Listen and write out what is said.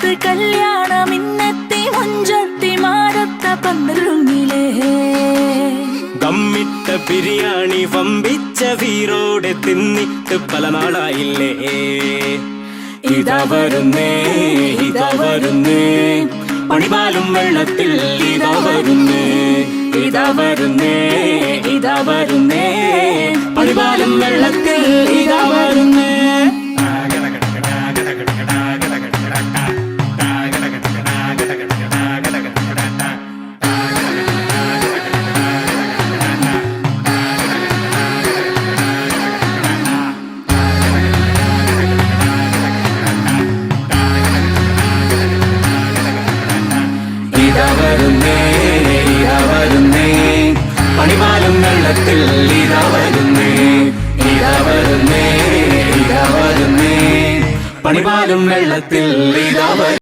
കാലത്ത് കല്യാണം ഇന്നത്തെ മുഞ്ചത്തി മാരത്ത പന്തലുങ്ങിലേ ദമ്മിട്ട ബിരിയാണി വമ്പിച്ച വീരോടെ തിന്നിട്ട് പല നാളായില്ലേ. ഇതാ വരുന്നേ ഇതാ വരുന്നേ പണിപാലും വെള്ളത്തിൽ ഇതാ വരുന്നേ ഇതാ വരുന്നേ ഇതാ വരുന്നേ പണിപാലും വെള്ളത്തിൽ ഇതാ വരുന്നേ. ഇതാ വരുന്നേ ഇതാ വരുന്നേ പണിപാലും വെള്ളത്തിൽ ഇതാ വരുന്നേ ഇതാ വരുന്നേ ഇതാ വരുന്നേ പണിപാലും വെള്ളത്തിൽ ഇതാ വരുന്നേ.